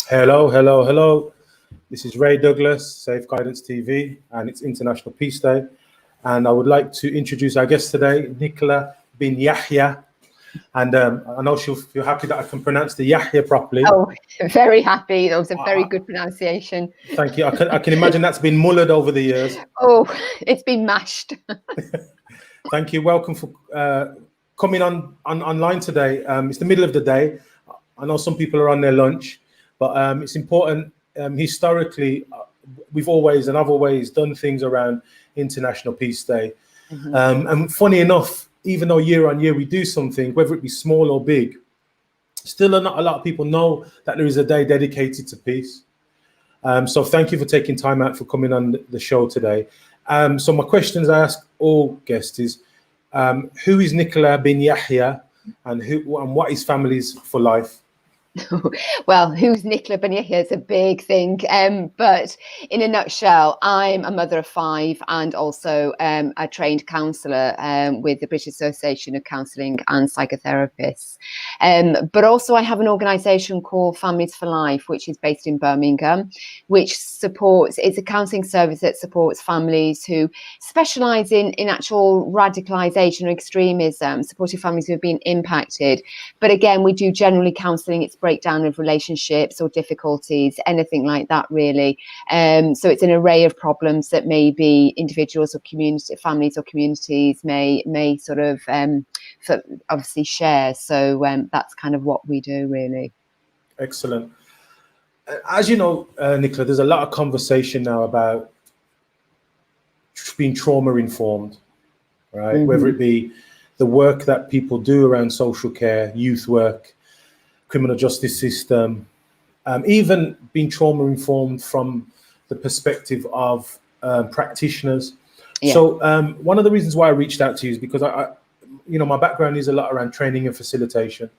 Hello, hello, hello. This is Ray Douglas, Safe Guidance TV, and it's International Peace Day. And I would like to introduce our guest today, Nicola Binyahia. And I know she'll feel happy that I can pronounce the Yahya properly. Oh, very happy. That was a very good pronunciation. Thank you. I can imagine that's been mullered over the years. Oh, it's been mashed. Thank you. Welcome for coming online today. It's the middle of the day. I know some people are on their lunch, but it's important. Historically, I've always done things around International Peace Day. And funny enough, even though year on year we do something, whether it be small or big, still not a lot of people know that there is a day dedicated to peace. So thank you for taking time out for coming on the show today. So my questions I ask all guests is, who is Nicola Binyahia, and what is Families for Life? Well, who's Nicola Binyahia is a big thing, but in a nutshell, I'm a mother of 5 and also a trained counsellor with the British Association of Counselling and Psychotherapists. But also I have an organisation called Families for Life, which is based in Birmingham, which it's a counselling service that supports families who specialise in actual radicalisation or extremism, supporting families who have been impacted. But again, we do generally counselling. It's breakdown of relationships or difficulties, anything like that, really. So it's an array of problems that maybe individuals or families or communities may sort of obviously share. So that's kind of what we do, really. Excellent. As you know, Nicola, there's a lot of conversation now about being trauma informed, right? Whether it be the work that people do around social care, youth work, criminal justice system, even being trauma informed from the perspective of practitioners. Yeah. So one of the reasons why I reached out to you is because my background is a lot around training and facilitation.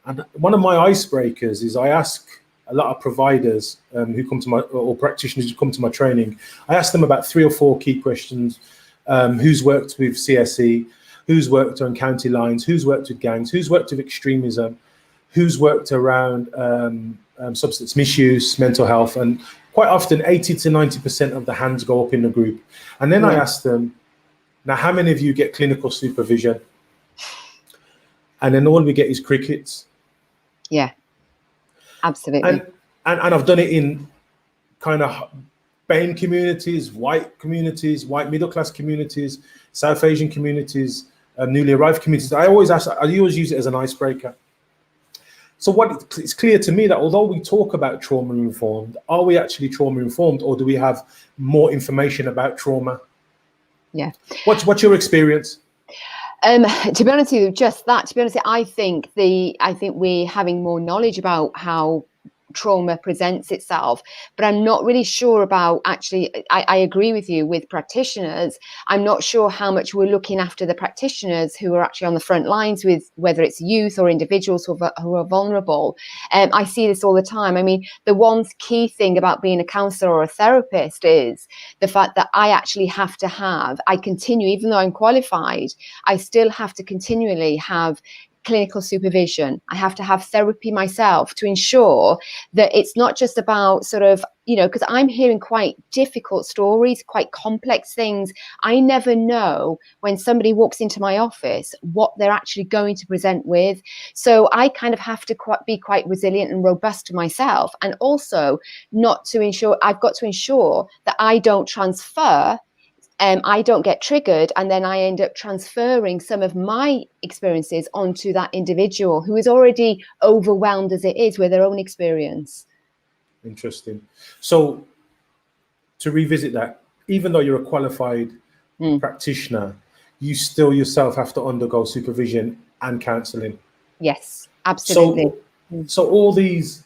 And one of my icebreakers is I ask a lot of providers who come to or practitioners who come to my training, I ask them about 3 or 4 key questions. Who's worked with CSE? Who's worked on county lines? Who's worked with gangs? Who's worked with extremism? Who's worked around substance misuse, mental health? And quite often 80 to 90% of the hands go up in the group. And then I ask them, now, how many of you get clinical supervision? And then all we get is crickets. Yeah, absolutely. And I've done it in kind of BAME communities, white middle class communities, South Asian communities, newly arrived communities. I always use it as an icebreaker. So it's clear to me that although we talk about trauma informed, are we actually trauma informed, or do we have more information about trauma? Yeah. What's your experience? To be honest with you, just that. To be honest, I think we're having more knowledge about how trauma presents itself, but I'm not really sure about actually. I agree with you with practitioners. I'm not sure how much we're looking after the practitioners who are actually on the front lines with whether it's youth or individuals who are vulnerable. I see this all the time. I mean, the one key thing about being a counsellor or a therapist is the fact that I continue, even though I'm qualified, I still have to continually have clinical supervision. I have to have therapy myself to ensure that it's not just about sort of, because I'm hearing quite difficult stories, quite complex things. I never know when somebody walks into my office what they're actually going to present with. So I kind of have to be quite resilient and robust to myself, and also I've got to ensure that I don't transfer. I don't get triggered, and then I end up transferring some of my experiences onto that individual who is already overwhelmed as it is with their own experience. Interesting. So to revisit that, even though you're a qualified practitioner, you still yourself have to undergo supervision and counselling. Yes, absolutely. So all these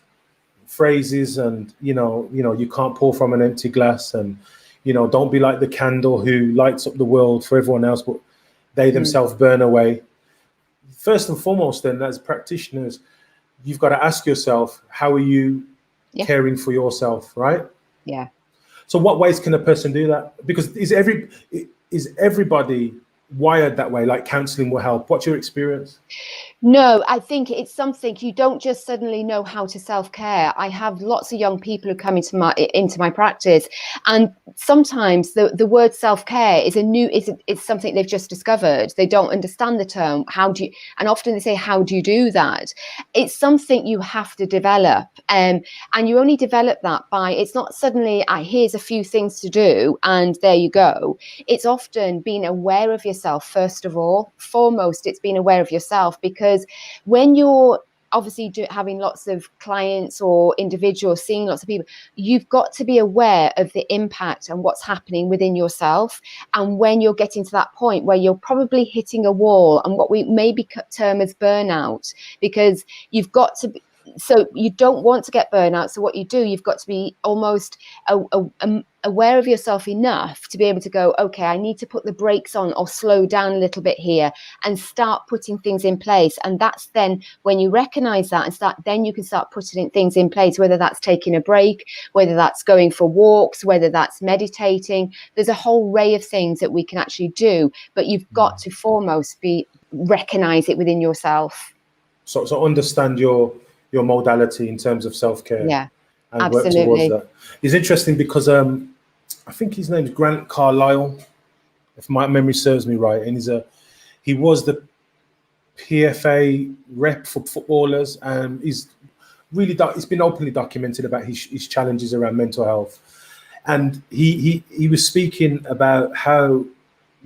phrases and, you can't pour from an empty glass, and don't be like the candle who lights up the world for everyone else, but they themselves burn away. First and foremost, then, as practitioners, you've got to ask yourself, how are you caring for yourself, right? Yeah. So what ways can a person do that? Because is everybody wired that way, like counselling will help? What's your experience? No, I think it's something you don't just suddenly know how to self-care. I have lots of young people who come into my practice, and sometimes the word self-care is it's something they've just discovered. They don't understand the term. And often they say, how do you do that? It's something you have to develop, and you only develop that by, it's not suddenly, here's a few things to do and there you go. It's often being aware of yourself first of all. Foremost, it's being aware of yourself, because when you're obviously having lots of clients or individuals, seeing lots of people, you've got to be aware of the impact and what's happening within yourself. And when you're getting to that point where you're probably hitting a wall, and what we maybe term as burnout, because you've got to be, so you don't want to get burnout. So what you do, you've got to be almost aware of yourself enough to be able to go, okay, I need to put the brakes on or slow down a little bit here, and start putting things in place. And that's then when you recognize that then you can start putting things in place, whether that's taking a break, whether that's going for walks, whether that's meditating. There's a whole array of things that we can actually do, but you've got to foremost recognize it within yourself. So understand your modality in terms of self-care. Yeah, and absolutely. work towards that. It's interesting because I think his name's Grant Carlisle, if my memory serves me right, and he was the PFA rep for footballers, and he's been openly documented about his challenges around mental health. And he was speaking about how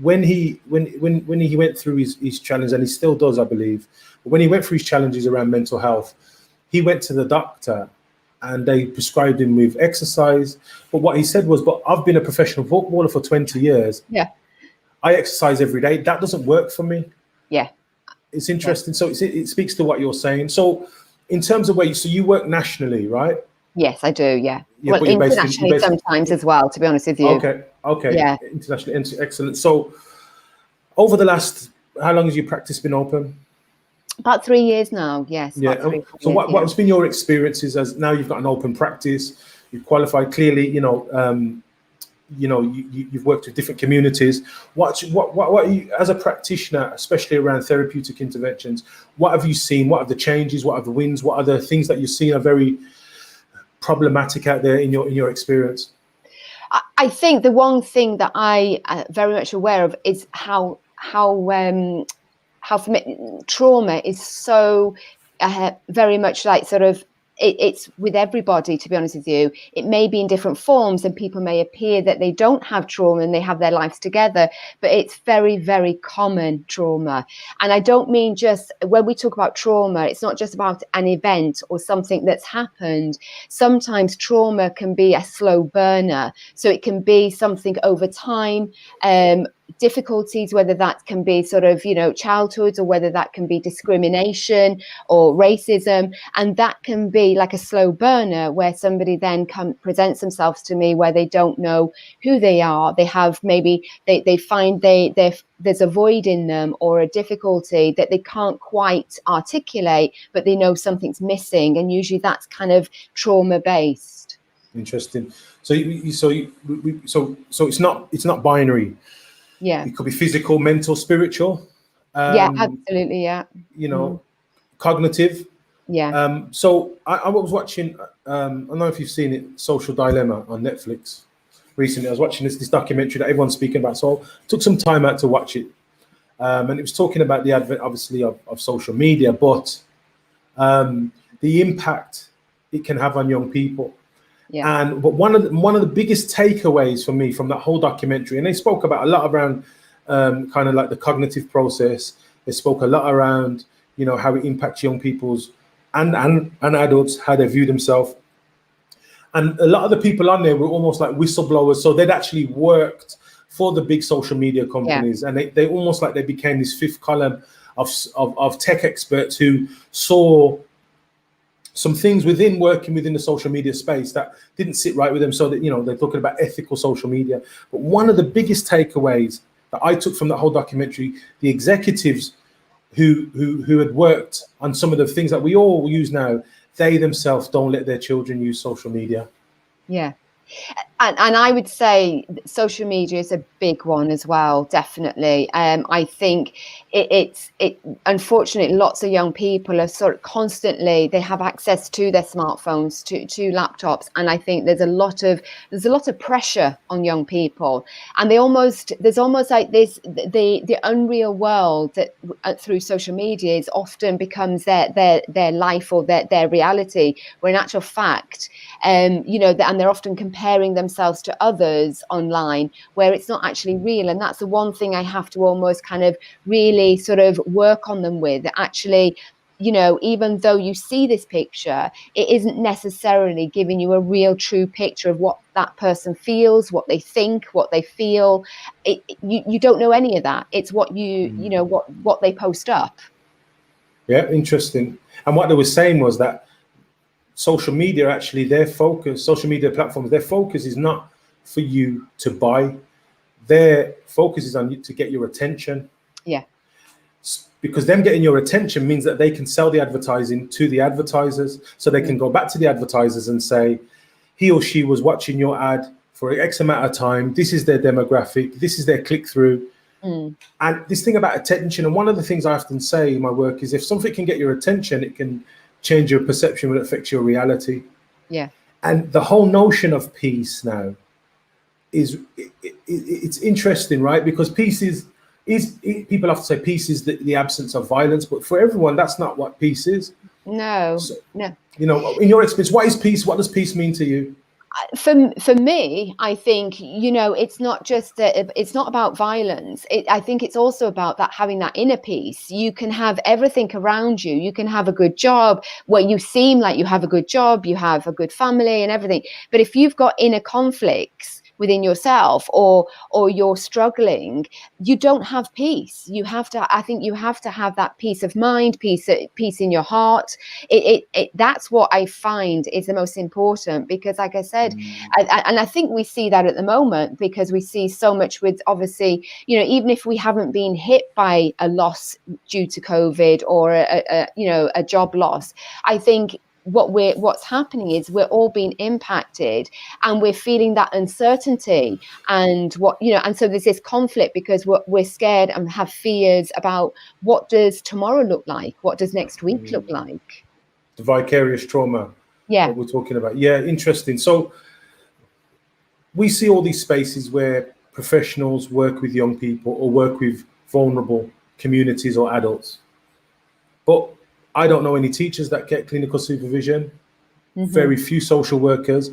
when he went through his challenge, and he still does, I believe, but when he went through his challenges around mental health, he went to the doctor and they prescribed him with exercise. But what he said was, but I've been a professional footballer for 20 years. Yeah. I exercise every day. That doesn't work for me. Yeah. It's interesting. Yeah. So it speaks to what you're saying. So in terms of so you work nationally, right? Yes, I do. Yeah. Yeah, well, internationally sometimes as well, to be honest with you. Okay. Yeah. Internationally, excellent. So over the last, how long has your practice been open? About 3 years now. Yes. Yeah. So what's been your experiences as now you've got an open practice? You've qualified clearly. You've worked with different communities. What you, as a practitioner, especially around therapeutic interventions, what have you seen? What are the changes? What are the wins? What are the things that you've seen are very problematic out there in your experience? I think the one thing that I very much aware of is how trauma is so very much like sort of it's with everybody, to be honest with you. It may be in different forms, and people may appear that they don't have trauma and they have their lives together, but it's very, very common trauma. And I don't mean just when we talk about trauma, it's not just about an event or something that's happened. Sometimes trauma can be a slow burner. So it can be something over time, difficulties, whether that can be sort of, childhood, or whether that can be discrimination or racism. And that can be like a slow burner where somebody then presents themselves to me where they don't know who they are. They have maybe they find there's a void in them or a difficulty that they can't quite articulate, but they know something's missing. And usually that's kind of trauma based. Interesting. So it's not binary. Yeah. It could be physical, mental, spiritual. Yeah, absolutely. Yeah. Cognitive. Yeah. So I was watching, I don't know if you've seen it, Social Dilemma on Netflix recently. I was watching this documentary that everyone's speaking about. So I took some time out to watch it. And it was talking about the advent, obviously, of social media, but the impact it can have on young people. Yeah. But one of the biggest takeaways for me from that whole documentary, and they spoke about a lot around kind of like the cognitive process. They spoke a lot around, how it impacts young people's and adults, how they view themselves. And a lot of the people on there were almost like whistleblowers. So they'd actually worked for the big social media companies, and they almost like they became this fifth column of tech experts who saw some things working within the social media space that didn't sit right with them. So that, they're talking about ethical social media. But one of the biggest takeaways that I took from that whole documentary, the executives who had worked on some of the things that we all use now, they themselves don't let their children use social media. Yeah. And I would say social media is a big one as well, definitely. I think it's unfortunately, lots of young people are sort of constantly, they have access to their smartphones, to laptops, and I think there's a lot of pressure on young people, and there's almost like this, the unreal world that through social media is often becomes their life or their reality, where in actual fact, and they're often comparing themselves to others online where it's not actually real. And that's the one thing I have to almost kind of really sort of work on them with. Actually, even though you see this picture, it isn't necessarily giving you a real true picture of what that person feels, what they think, what they feel. You don't know any of that. It's what what they post up. Yeah, interesting. And what they were saying was that social media, actually, social media platforms, their focus is not for you to buy. Their focus is on you to get your attention. Yeah. Because them getting your attention means that they can sell the advertising to the advertisers. So they can go back to the advertisers and say, he or she was watching your ad for X amount of time. This is their demographic. This is their click-through. And this thing about attention, and one of the things I often say in my work is, if something can get your attention, it can change your perception when it affects your reality. Yeah. And the whole notion of peace now it's interesting, right? Because peace is people often say peace is the absence of violence, but for everyone, that's not what peace is. No. In your experience, what is peace? What does peace mean to you? For me, I think, it's not just it's not about violence. I think it's also about that, having that inner peace. You can have everything around you. You can have a good job where you seem like you have a good job, you have a good family and everything. But if you've got inner conflicts within yourself, or you're struggling, you don't have peace. I think you have to have that peace of mind, peace in your heart. That's what I find is the most important, because like I said, and I think we see that at the moment, because we see so much with, obviously, even if we haven't been hit by a loss due to COVID or a job loss, I think what's happening is we're all being impacted, and we're feeling that uncertainty, and and so there's this conflict, because we're scared and have fears about, what does tomorrow look like, what does next week look like. The vicarious trauma that we're talking about. Yeah, interesting. So we see all these spaces where professionals work with young people or work with vulnerable communities or adults, but I don't know any teachers that get clinical supervision, very few social workers.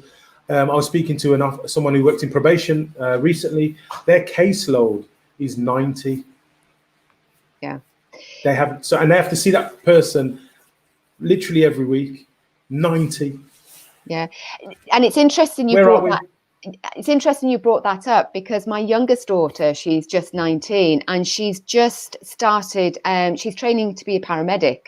I was speaking to someone who worked in probation recently. Their caseload is 90. Yeah. They have to see that person literally every week, 90. Yeah. And it's interesting It's interesting you brought that up, because my youngest daughter, she's just 19, and she's just started, she's training to be a paramedic.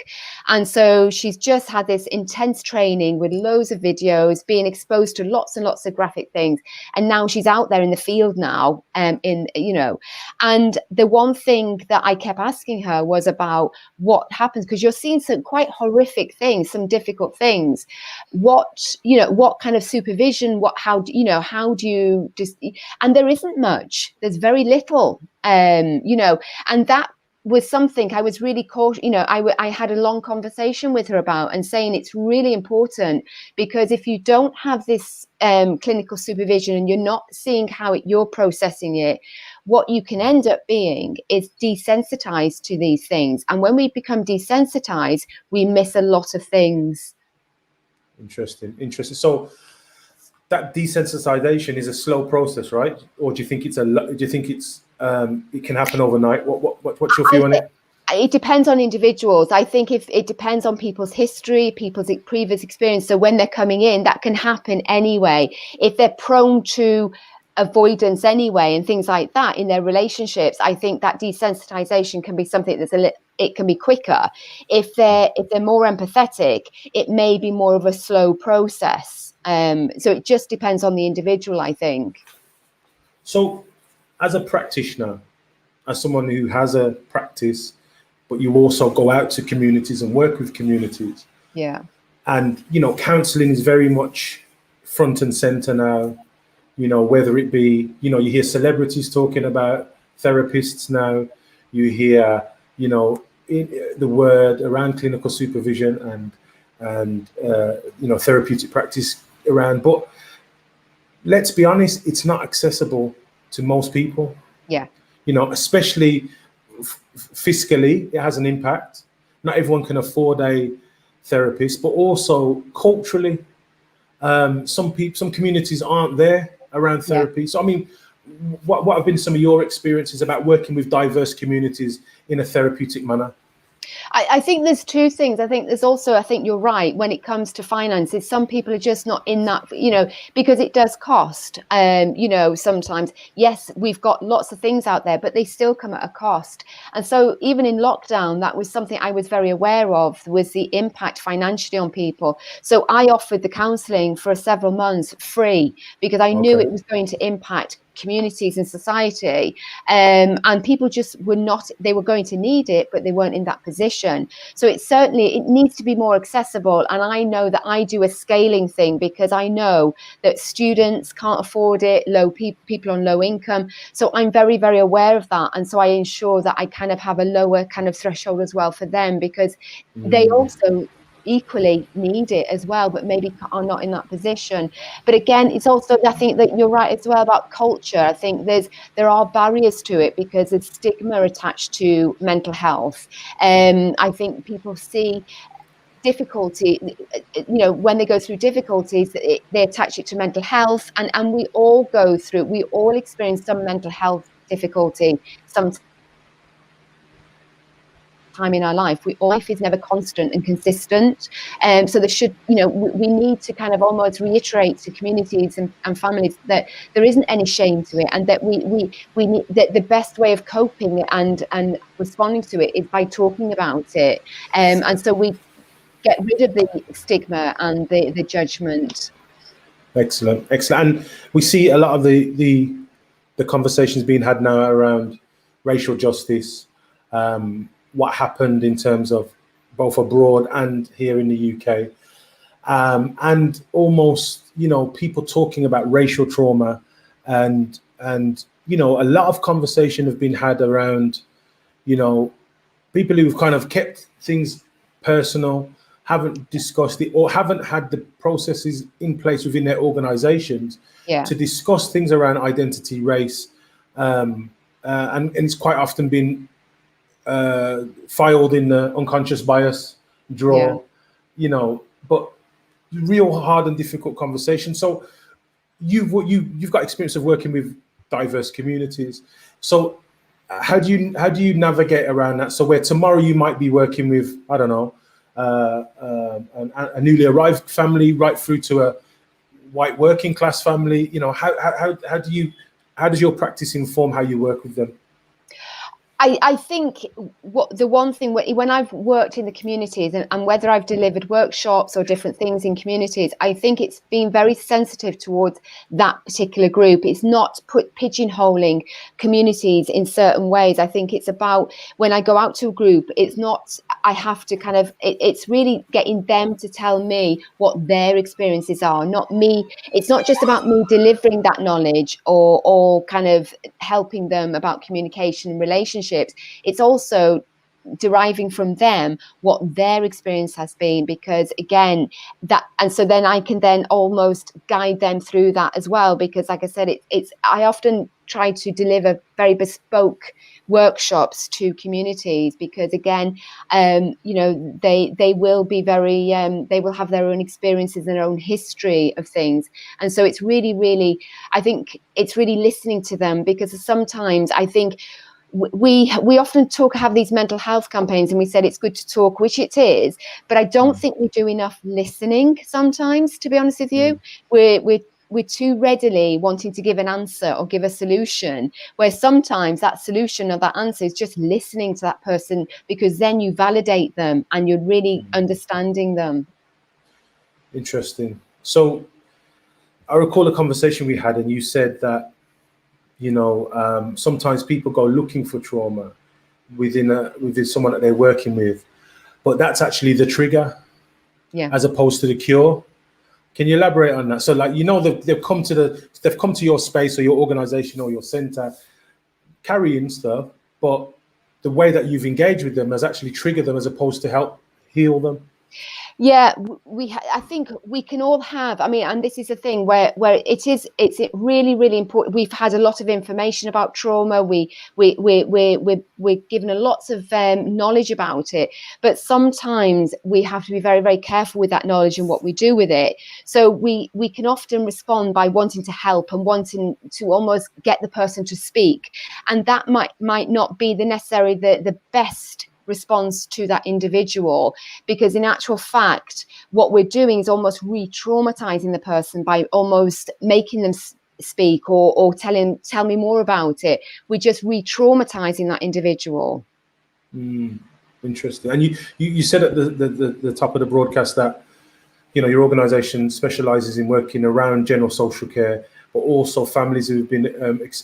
And so she's just had this intense training with loads of videos, being exposed to lots and lots of graphic things. And now she's out there in the field now, and the one thing that I kept asking her was about what happens, because you're seeing some quite horrific things, some difficult things. What kind of supervision, how do you just, and there isn't much, there's very little, and that was something I was really I had a long conversation with her about, and saying it's really important, because if you don't have this clinical supervision, and you're not seeing how you're processing it, what you can end up being is desensitized to these things. And when we become desensitized, we miss a lot of things. Interesting. So that desensitization is a slow process, right? Or do you think it can happen overnight? What's your view on it? It depends on individuals. I think if it depends on people's history, people's previous experience. So when they're coming in, that can happen anyway. If they're prone to avoidance anyway and things like that in their relationships, I think that desensitization can be something it can be quicker. If they're more empathetic, it may be more of a slow process. So it just depends on the individual, I think. So as a practitioner, as someone who has a practice, but you also go out to communities and work with communities. Yeah. And, counselling is very much front and center now. whether it be, you hear celebrities talking about therapists now, you hear, the word around clinical supervision and therapeutic practice around, but let's be honest, it's not accessible to most people. Yeah. Especially fiscally, it has an impact. Not everyone can afford a therapist, but also culturally, some communities aren't there around therapy. Yeah. So, I mean, what have been some of your experiences about working with diverse communities in a therapeutic manner? I think there's two things. I think you're right, when it comes to finances, some people are just not in that, because it does cost, sometimes. Yes, we've got lots of things out there, but they still come at a cost. And so even in lockdown, that was something I was very aware of, was the impact financially on people. So I offered the counselling for several months free, because I knew it was going to impact communities and society, and people just they were going to need it, but they weren't in that position. So it needs to be more accessible. And I know that I do a scaling thing, because I know that students can't afford it, people on low income. So I'm very, very aware of that. And so I ensure that I kind of have a lower kind of threshold as well for them, because they also equally need it as well, but maybe are not in that position. But again, it's also, I think that you're right as well about culture. I think there are barriers to it, because there's stigma attached to mental health. I think people see difficulty, when they go through difficulties, they attach it to mental health, and we all experience some mental health difficulty some time in our life. Life is never constant and consistent, so there should, we need to kind of almost reiterate to communities and families that there isn't any shame to it, and that we need that the best way of coping and responding to it is by talking about it, and so we get rid of the stigma and the judgment. Excellent. And we see a lot of the conversations being had now around racial justice, what happened in terms of both abroad and here in the UK, and almost, people talking about racial trauma, and a lot of conversation have been had around, people who've kind of kept things personal, haven't discussed it, or haven't had the processes in place within their organizations to discuss things around identity, race, and it's quite often been filed in the unconscious bias drawer, but real hard and difficult conversation. So you've got experience of working with diverse communities. So how do you navigate around that? So where tomorrow you might be working with, I don't know, a newly arrived family, right through to a white working class family, how does your practice inform how you work with them? I think the one thing, when I've worked in the communities, and whether I've delivered workshops or different things in communities, I think it's been very sensitive towards that particular group. It's not pigeonholing communities in certain ways. I think it's about, when I go out to a group, it's not, I have to kind of, it's really getting them to tell me what their experiences are, not me. It's not just about me delivering that knowledge or kind of helping them about communication and relationships. It's also deriving from them what their experience has been, because again, and so then I can then almost guide them through that as well, because like I said, I often try to deliver very bespoke workshops to communities, because again, they will be very they will have their own experiences and their own history of things, and so it's really, really, I think it's really listening to them, because sometimes I think we often have these mental health campaigns, and we said it's good to talk, which it is, but I don't think we do enough listening sometimes, to be honest with you. We're too readily wanting to give an answer or give a solution, where sometimes that solution or that answer is just listening to that person, because then you validate them and you're really understanding them. Interesting. So I recall a conversation we had, and you said that sometimes people go looking for trauma within someone that they're working with, but that's actually the trigger, as opposed to the cure. Can you elaborate on that? So, like, they've come to your space or your organization or your center carrying stuff, but the way that you've engaged with them has actually triggered them as opposed to help heal them. Yeah, I think we can all have. I mean, and this is a thing where it's really, really important. We've had a lot of information about trauma. We're given a lots of knowledge about it, but sometimes we have to be very, very careful with that knowledge and what we do with it. So we can often respond by wanting to help and wanting to almost get the person to speak, and that might not be the best response to that individual, because in actual fact what we're doing is almost re-traumatizing the person by almost making them speak or tell me more about it. We're just re-traumatizing that individual. Interesting. And you said at the top of the broadcast that your organization specializes in working around general social care, but also families who've been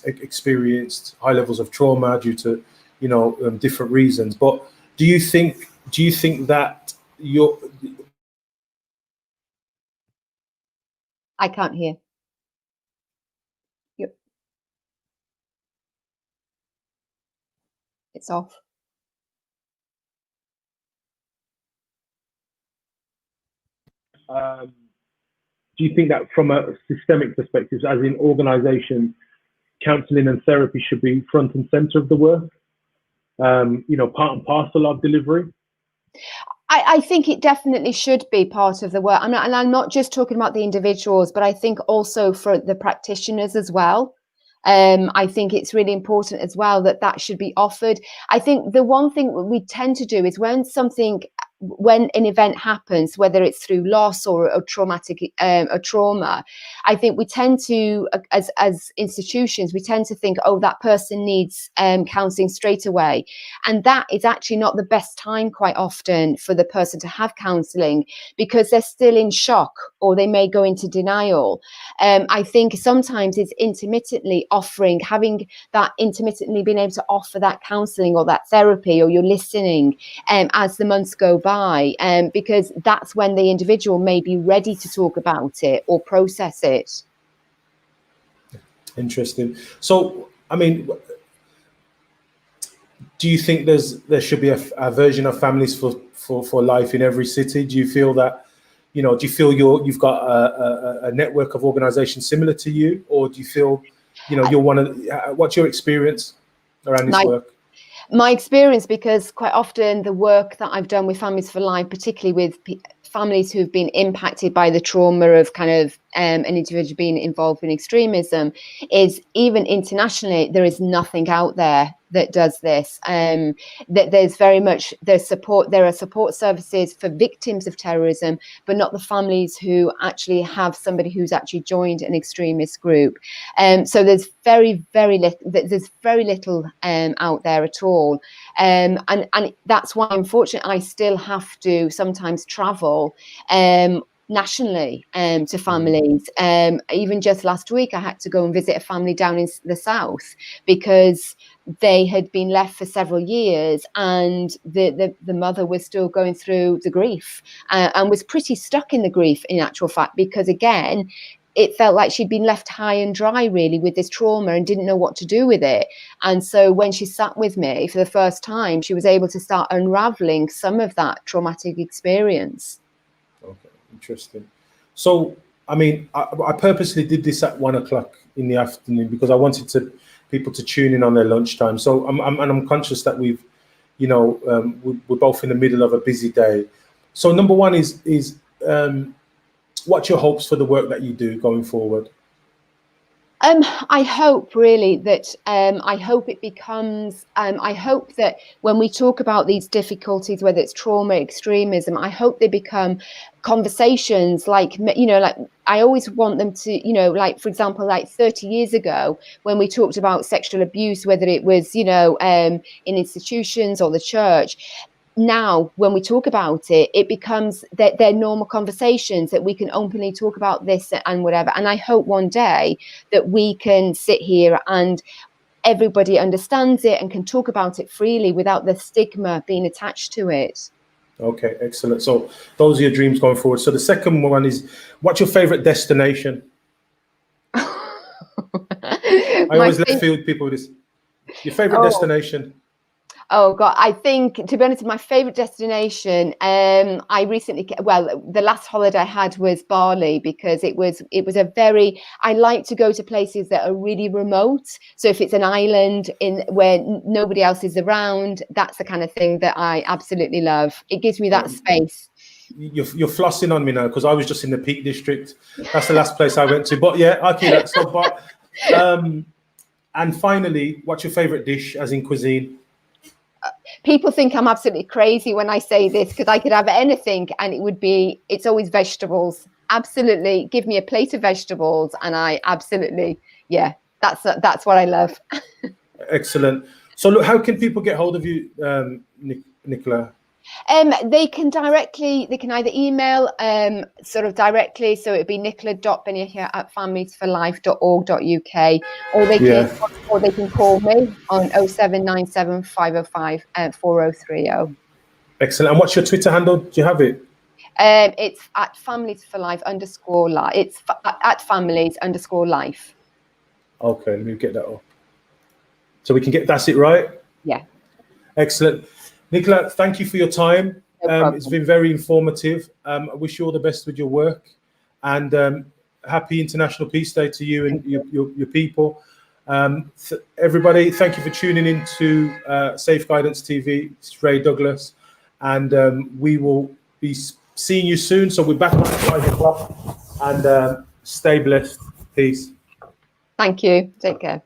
experienced high levels of trauma due to different reasons. But do you think that I can't hear. Yep. It's off. Do you think that from a systemic perspective, as in organization, counselling and therapy should be front and center of the work? Part and parcel of delivery? I think it definitely should be part of the work. And I'm not just talking about the individuals, but I think also for the practitioners as well. I think it's really important as well that should be offered. I think the one thing we tend to do is when an event happens, whether it's through loss or a trauma, I think we tend to, as institutions, we tend to think, oh, that person needs counselling straight away. And that is actually not the best time quite often for the person to have counselling, because they're still in shock or they may go into denial. I think sometimes it's having that intermittently being able to offer that counselling or that therapy, or you're listening as the months go by, because that's when the individual may be ready to talk about it or process it. Interesting. So, I mean, do you think there should be a version of Families for Life in every city? Do you feel that, do you feel you've got a network of organizations similar to you, or do you feel, you're one of, what's your experience around this work? My experience, because quite often the work that I've done with Families for Life, particularly with families who've been impacted by the trauma of kind of an individual being involved in extremism, is even internationally, there is nothing out there that does this. That there's very much there are support services for victims of terrorism, but not the families who actually have somebody who's actually joined an extremist group. So there's very little out there at all. And that's why, unfortunately, I still have to sometimes travel nationally to families. Even just last week, I had to go and visit a family down in the south because they had been left for several years, and the mother was still going through the grief and was pretty stuck in the grief, in actual fact, because again, it felt like she'd been left high and dry really with this trauma and didn't know what to do with it. And so when she sat with me for the first time, she was able to start unraveling some of that traumatic experience. Okay, interesting. So, I mean, I purposely did this at 1 o'clock in the afternoon because I wanted people to tune in on their lunchtime. So I'm conscious that we're both in the middle of a busy day. So number one is what's your hopes for the work that you do going forward? I hope really that I hope it becomes I hope that when we talk about these difficulties, whether it's trauma, extremism, I hope they become conversations like I always want them to, like, for example, like 30 years ago when we talked about sexual abuse, whether it was, in institutions or the church. Now, when we talk about it, it becomes that they're normal conversations that we can openly talk about this and whatever. And I hope one day that we can sit here and everybody understands it and can talk about it freely without the stigma being attached to it. Okay, excellent. So those are your dreams going forward. So the second one is, what's your favorite destination? I always left field people with this. Your favorite destination? Oh God, I think, to be honest, my favorite destination. I recently, the last holiday I had was Bali, because it was a very. I like to go to places that are really remote. So if it's an island where nobody else is around, that's the kind of thing that I absolutely love. It gives me that space. You're flossing on me now, because I was just in the Peak District. That's the last place I went to. But yeah, okay, that's so. But and finally, what's your favorite dish, as in cuisine? People think I'm absolutely crazy when I say this, because I could have anything and it's always vegetables. Absolutely. Give me a plate of vegetables and I absolutely, that's what I love. Excellent. So look, how can people get hold of you, Nicola? They can either email sort of directly, so it'd be nicola.binyahia@familiesforlife.org.uk, or they can call me on 0797 505 4030. Excellent. And what's your Twitter handle? Do you have it? It's at familiesforlife_life. It's at families_life. Okay, let me get that up. So we can get, that's it, right? Yeah. Excellent. Nicola, thank you for your time. No it's been very informative. I wish you all the best with your work, and happy International Peace Day to you and your people. Everybody, thank you for tuning in to Safe Guidance TV. It's Ray Douglas, and we will be seeing you soon. So we're back at 5 o'clock, and stay blessed. Peace. Thank you. Take care.